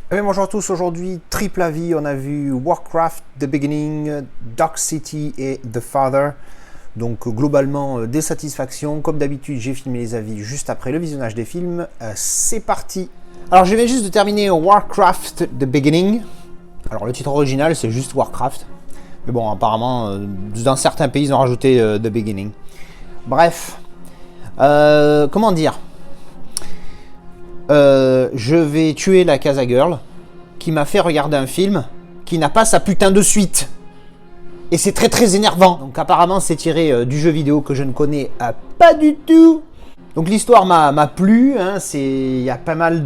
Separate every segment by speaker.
Speaker 1: Eh bien, bonjour à tous, aujourd'hui triple avis, on a vu Warcraft, The Beginning, Dark City et The Father. Donc globalement des satisfactions, comme d'habitude j'ai filmé les avis juste après le visionnage des films, c'est parti. Alors je viens juste de terminer Warcraft, The Beginning. Alors le titre original c'est juste Warcraft, mais bon apparemment dans certains pays ils ont rajouté The Beginning. Bref, comment dire, je vais tuer la Casa Girl qui m'a fait regarder un film qui n'a pas sa putain de suite. Et c'est très très énervant. Donc apparemment c'est tiré du jeu vidéo que je ne connais pas du tout. Donc l'histoire m'a plu, hein, il y a pas mal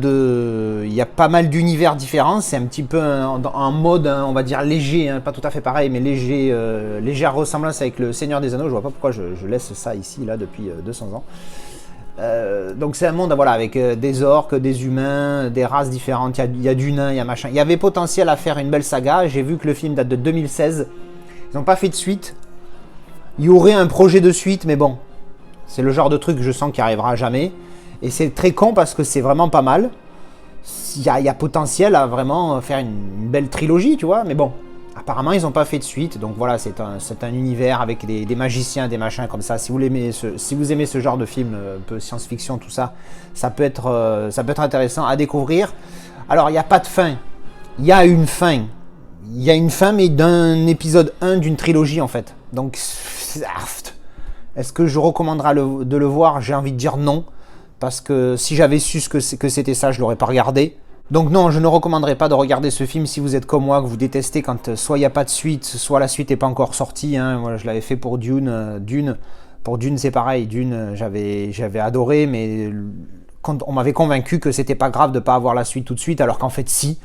Speaker 1: d'univers différents. C'est un petit peu un mode, hein, on va dire léger, hein, pas tout à fait pareil, mais légère ressemblance avec le Seigneur des Anneaux. Je vois pas pourquoi je laisse ça ici là depuis 200 ans. Donc c'est un monde voilà, avec des orques, des humains, des races différentes, il y a du nain, il y a machin. Il y avait potentiel à faire une belle saga, j'ai vu que le film date de 2016, ils n'ont pas fait de suite. Il y aurait un projet de suite, mais bon, c'est le genre de truc que je sens qui arrivera jamais. Et c'est très con parce que c'est vraiment pas mal. Il y a potentiel à vraiment faire une belle trilogie, tu vois, mais bon. Apparemment, ils n'ont pas fait de suite, donc voilà, c'est un univers avec des magiciens, des machins comme ça. Si vous aimez ce genre de film, un peu science-fiction, tout ça, ça peut être intéressant à découvrir. Alors, il n'y a pas de fin. Il y a une fin. Il y a une fin, mais d'un épisode 1 d'une trilogie, en fait. Donc, est-ce que je recommanderais de le voir? J'ai envie de dire non, parce que si j'avais su que c'était ça, je ne l'aurais pas regardé. Donc non, je ne recommanderais pas de regarder ce film si vous êtes comme moi, que vous détestez quand soit il n'y a pas de suite, soit la suite n'est pas encore sortie. Hein. Moi, je l'avais fait pour Dune. Pour Dune, c'est pareil. Dune, j'avais adoré, mais quand on m'avait convaincu que c'était pas grave de ne pas avoir la suite tout de suite, alors qu'en fait, si.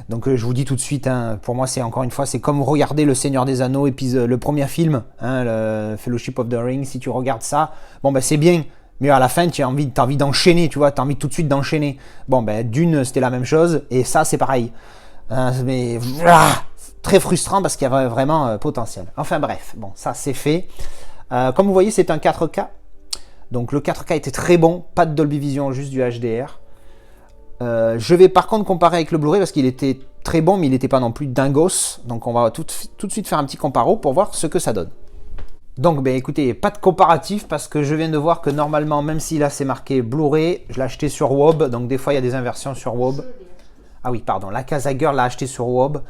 Speaker 1: Donc je vous dis tout de suite, hein, pour moi, c'est encore une fois, c'est comme regarder Le Seigneur des Anneaux, le premier film, hein, le Fellowship of the Ring. Si tu regardes ça, bon ben c'est bien. Mais à la fin, tu as envie d'enchaîner, tu vois, tu as envie tout de suite d'enchaîner. Bon, ben, Dune, c'était la même chose, et ça, c'est pareil. Mais très frustrant parce qu'il y avait vraiment potentiel. Enfin bref, bon, ça, c'est fait. Comme vous voyez, c'est un 4K. Donc le 4K était très bon, pas de Dolby Vision, juste du HDR. Je vais par contre comparer avec le Blu-ray parce qu'il était très bon, mais il n'était pas non plus dingos. Donc on va tout de suite faire un petit comparo pour voir ce que ça donne. Donc ben écoutez, pas de comparatif parce que je viens de voir que normalement, même si là c'est marqué Blu-ray, je l'ai acheté sur WOB, donc des fois il y a des inversions sur WOB. Ah oui, pardon, la Casa Girl l'a acheté sur WOB.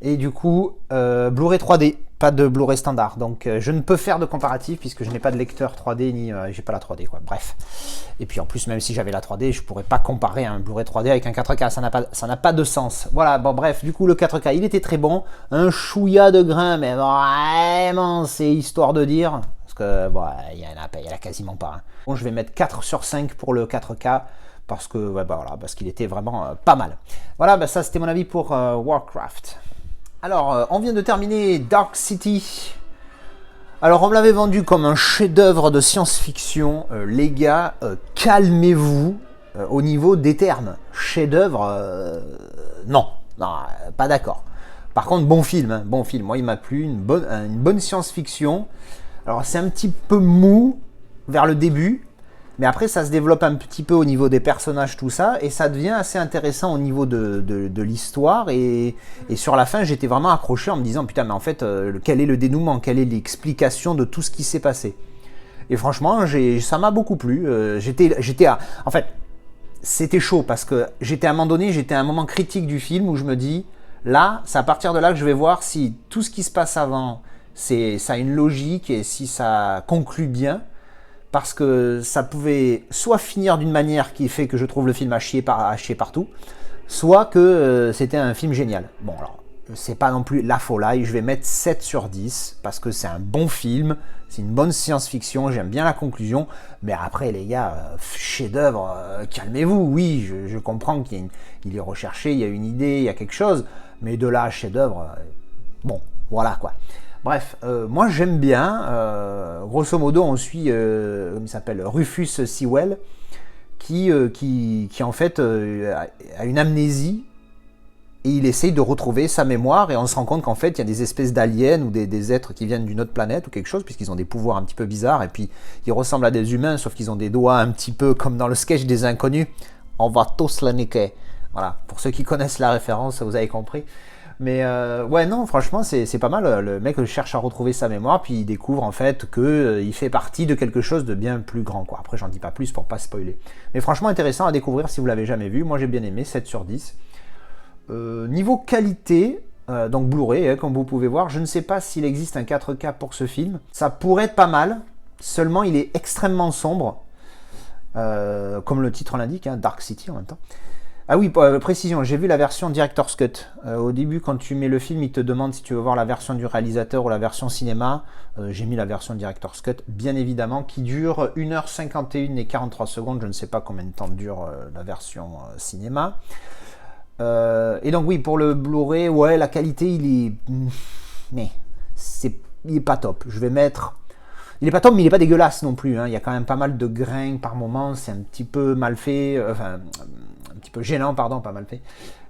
Speaker 1: Et du coup, Blu-ray 3D, pas de Blu-ray standard. Donc je ne peux faire de comparatif puisque je n'ai pas de lecteur 3D ni j'ai pas la 3D quoi. Bref. Et puis en plus, même si j'avais la 3D, je pourrais pas comparer un Blu-ray 3D avec un 4K, ça n'a pas de sens. Voilà, bon bref, du coup le 4K il était très bon, un chouïa de grain, mais vraiment c'est histoire de dire, parce que bon, il y en a quasiment pas. Hein. Bon, je vais mettre 4 sur 5 pour le 4K. Parce que ouais, bah, voilà, parce qu'il était vraiment pas mal. Voilà, bah, ça c'était mon avis pour Warcraft. Alors, on vient de terminer Dark City. Alors, on me l'avait vendu comme un chef-d'œuvre de science-fiction. Les gars, calmez-vous au niveau des termes. Chef-d'œuvre, non, pas d'accord. Par contre, bon film, hein, bon film. Moi, il m'a plu, une bonne science-fiction. Alors, c'est un petit peu mou vers le début. Mais après, ça se développe un petit peu au niveau des personnages, tout ça, et ça devient assez intéressant au niveau de l'histoire. Et sur la fin, j'étais vraiment accroché en me disant, putain, mais en fait, quel est le dénouement, quelle est l'explication de tout ce qui s'est passé? Et franchement, ça m'a beaucoup plu. En fait, c'était chaud parce que j'étais à un moment donné, j'étais à un moment critique du film où je me dis, là, c'est à partir de là que je vais voir si tout ce qui se passe avant, ça a une logique et si ça conclut bien. Parce que ça pouvait soit finir d'une manière qui fait que je trouve le film à chier partout, soit que c'était un film génial. Bon alors, c'est pas non plus la folie, je vais mettre 7 sur 10, parce que c'est un bon film, c'est une bonne science-fiction, j'aime bien la conclusion, mais après les gars, chef-d'œuvre, calmez-vous, oui, je comprends qu'il est recherché, il y a une idée, il y a quelque chose, mais de là, chef-d'œuvre, bon, voilà quoi. Bref, moi j'aime bien, grosso modo on suit, comme il s'appelle, Rufus Sewell, qui en fait a une amnésie, et il essaye de retrouver sa mémoire, et on se rend compte qu'en fait il y a des espèces d'aliens ou des êtres qui viennent d'une autre planète ou quelque chose, puisqu'ils ont des pouvoirs un petit peu bizarres, et puis ils ressemblent à des humains, sauf qu'ils ont des doigts un petit peu comme dans le sketch des Inconnus, on va tous la niquer. Voilà, pour ceux qui connaissent la référence, vous avez compris. Mais ouais, non, franchement, c'est pas mal. Le mec cherche à retrouver sa mémoire, puis il découvre en fait qu'il fait partie de quelque chose de bien plus grand, quoi. Après, j'en dis pas plus pour pas spoiler. Mais franchement, intéressant à découvrir si vous l'avez jamais vu. Moi, j'ai bien aimé, 7 sur 10. Niveau qualité, donc Blu-ray, hein, comme vous pouvez voir, je ne sais pas s'il existe un 4K pour ce film. Ça pourrait être pas mal, seulement il est extrêmement sombre, comme le titre l'indique, hein, Dark City en même temps. Ah oui, précision, j'ai vu la version Director's Cut. Au début, quand tu mets le film, il te demande si tu veux voir la version du réalisateur ou la version cinéma. J'ai mis la version Director's Cut, bien évidemment, qui dure 1h51 et 43 secondes. Je ne sais pas combien de temps dure la version cinéma. Et donc oui, pour le Blu-ray, ouais, la qualité, il est... Mais il est pas top. Je vais mettre... Il est pas top, mais il est pas dégueulasse non plus, hein. Il y a quand même pas mal de grains par moment, c'est un petit peu mal fait, enfin, un petit peu gênant, pardon, pas mal fait.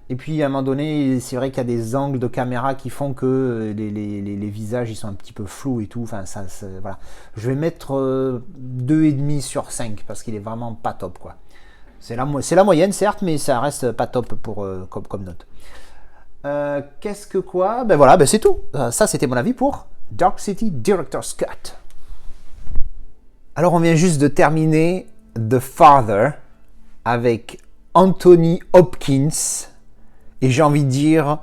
Speaker 1: Et puis à un moment donné, c'est vrai qu'il y a des angles de caméra qui font que les visages ils sont un petit peu flous et tout. Enfin, ça, voilà. Je vais mettre 2,5 sur 5 parce qu'il est vraiment pas top, quoi. C'est la moyenne, certes, mais ça reste pas top pour, comme note. Qu'est-ce que quoi? Ben voilà, ben c'est tout. Ça, c'était mon avis pour Dark City Director's Cut. Alors, on vient juste de terminer The Father avec Anthony Hopkins. Et j'ai envie de dire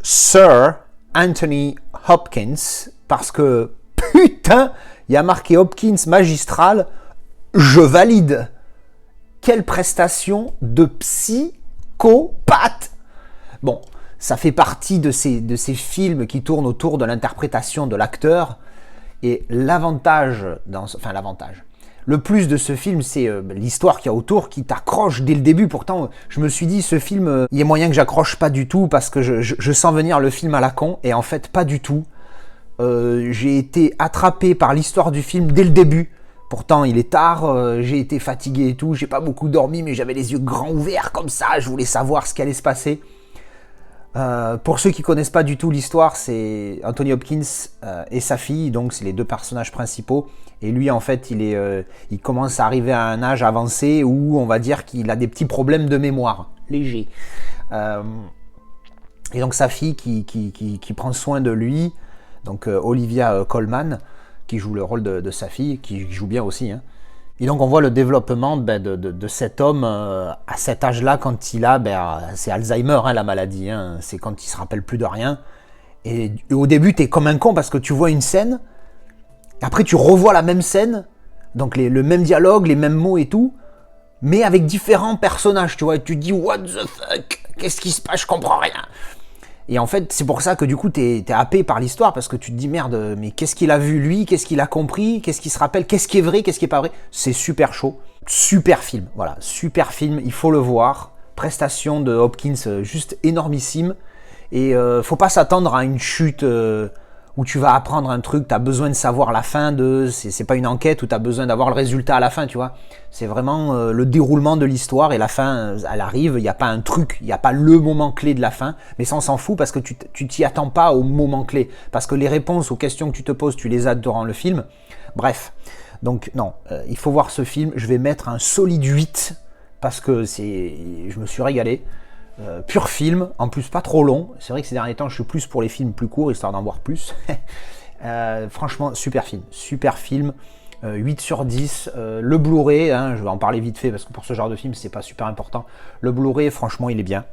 Speaker 1: Sir Anthony Hopkins. Parce que, putain, il y a marqué Hopkins magistral. Je valide. Quelle prestation de psychopathe! Bon, ça fait partie de ces films qui tournent autour de l'interprétation de l'acteur. Et l'avantage, le plus de ce film, c'est l'histoire qu'il y a autour qui t'accroche dès le début. Pourtant, je me suis dit, ce film, il y a moyen que j'accroche pas du tout parce que je sens venir le film à la con. Et en fait, pas du tout. J'ai été attrapé par l'histoire du film dès le début. Pourtant, il est tard, j'ai été fatigué et tout, j'ai pas beaucoup dormi, mais j'avais les yeux grands ouverts comme ça, je voulais savoir ce qui allait se passer. Pour ceux qui connaissent pas du tout l'histoire, c'est Anthony Hopkins et sa fille, donc c'est les deux personnages principaux. Et lui, en fait, il commence à arriver à un âge avancé où on va dire qu'il a des petits problèmes de mémoire, légers. Et donc sa fille qui prend soin de lui, donc Olivia Colman, qui joue le rôle de sa fille, qui joue bien aussi. Hein. Et donc on voit le développement de cet homme à cet âge-là, quand il a, c'est Alzheimer, hein, la maladie, hein, c'est quand il se rappelle plus de rien. Et au début, tu es comme un con parce que tu vois une scène, après tu revois la même scène, donc le même dialogue, les mêmes mots et tout, mais avec différents personnages, tu vois, et tu te dis « What the fuck? Qu'est-ce qui se passe? Je comprends rien !» Et en fait, c'est pour ça que du coup, t'es happé par l'histoire, parce que tu te dis, merde, mais qu'est-ce qu'il a vu lui? Qu'est-ce qu'il a compris? Qu'est-ce qu'il se rappelle? Qu'est-ce qui est vrai? Qu'est-ce qui est pas vrai? C'est super chaud. Super film, voilà, super film, il faut le voir. Prestation de Hopkins juste énormissime. Et faut pas s'attendre à une chute où tu vas apprendre un truc, tu as besoin de savoir la fin de... C'est pas une enquête où tu as besoin d'avoir le résultat à la fin, tu vois. C'est vraiment le déroulement de l'histoire et la fin, elle arrive, il n'y a pas un truc, il n'y a pas le moment clé de la fin, mais ça on s'en fout parce que tu t'y attends pas au moment clé, parce que les réponses aux questions que tu te poses, tu les as durant le film. Bref, donc non, il faut voir ce film, je vais mettre un solide 8, parce que je me suis régalé. Pur film, en plus pas trop long. C'est vrai que ces derniers temps, je suis plus pour les films plus courts, histoire d'en voir plus. Franchement, super film. 8 sur 10. Le Blu-ray, hein, je vais en parler vite fait, parce que pour ce genre de film, c'est pas super important. Le Blu-ray, franchement, il est bien.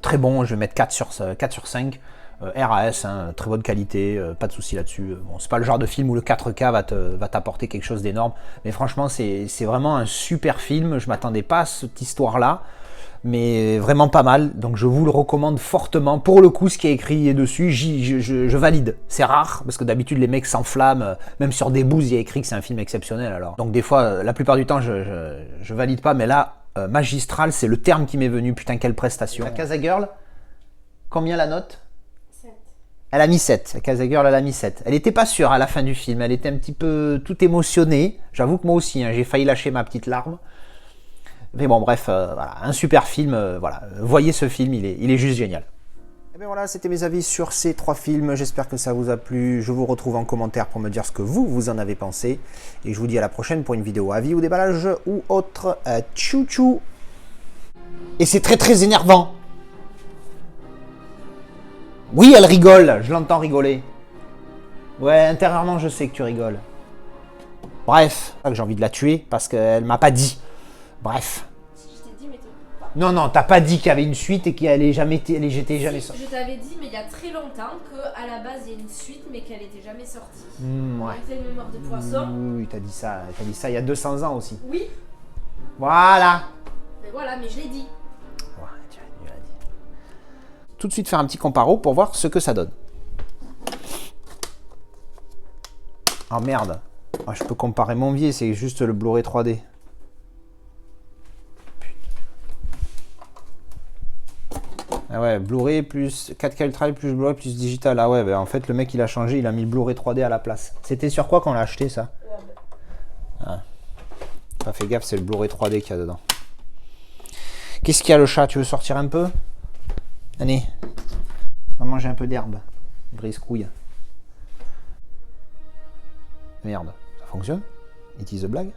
Speaker 1: Très bon, je vais mettre 4 sur 5. RAS, hein, très bonne qualité, pas de souci là-dessus. Bon, c'est pas le genre de film où le 4K va t'apporter quelque chose d'énorme. Mais franchement, c'est vraiment un super film. Je m'attendais pas à cette histoire-là, mais vraiment pas mal, donc je vous le recommande fortement. Pour le coup, ce qui est écrit dessus, je valide. C'est rare, parce que d'habitude les mecs s'enflamment, même sur des bouses, il y a écrit que c'est un film exceptionnel. Alors, donc des fois, la plupart du temps, je valide pas, mais là, magistral, c'est le terme qui m'est venu. Putain, quelle prestation. La Casa Girl, combien la note? 7. Elle a mis 7, la Casa Girl, elle a mis 7. Elle était pas sûre à la fin du film, elle était un petit peu tout émotionnée. J'avoue que moi aussi, hein, j'ai failli lâcher ma petite larme. Mais bon, bref, voilà, un super film, voilà. Voyez ce film, il est juste génial. Et bien voilà, c'était mes avis sur ces 3 films, j'espère que ça vous a plu. Je vous retrouve en commentaire pour me dire ce que vous en avez pensé. Et je vous dis à la prochaine pour une vidéo avis ou déballage ou autre. Tchou tchou. Et c'est très très énervant. Oui, elle rigole, je l'entends rigoler. Ouais, intérieurement, je sais que tu rigoles. Bref, j'ai envie de la tuer parce qu'elle m'a pas dit. Bref.
Speaker 2: Si je t'ai dit, mais
Speaker 1: Non, non, t'as pas dit qu'il y avait une suite et qu'elle j'étais jamais
Speaker 2: si,
Speaker 1: sortie.
Speaker 2: je t'avais dit, mais il y a très longtemps, qu'à la base, il y a une suite, mais qu'elle était jamais sortie.
Speaker 1: Ouais.
Speaker 2: Avec une mémoire de poisson.
Speaker 1: Oui, t'as dit ça il y a 200 ans aussi.
Speaker 2: Oui,
Speaker 1: Voilà.
Speaker 2: mais voilà, mais je l'ai dit.
Speaker 1: Ouais, tu l'as dit. Tout de suite faire un petit comparo pour voir ce que ça donne. Oh merde. Ah, je peux comparer mon biais, c'est juste le Blu-ray 3D. Ah ouais, Blu-ray plus 4K Ultra plus Blu-ray plus digital. Ah ouais, bah en fait le mec il a changé, il a mis le Blu-ray 3D à la place. C'était sur quoi qu'on l'a acheté ça? Ah. Pas fait gaffe, c'est le Blu-ray 3D qu'il y a dedans. Qu'est-ce qu'il y a le chat? Tu veux sortir un peu? Allez, on va manger un peu d'herbe. Brise-couille. Merde, ça fonctionne? It is a blague?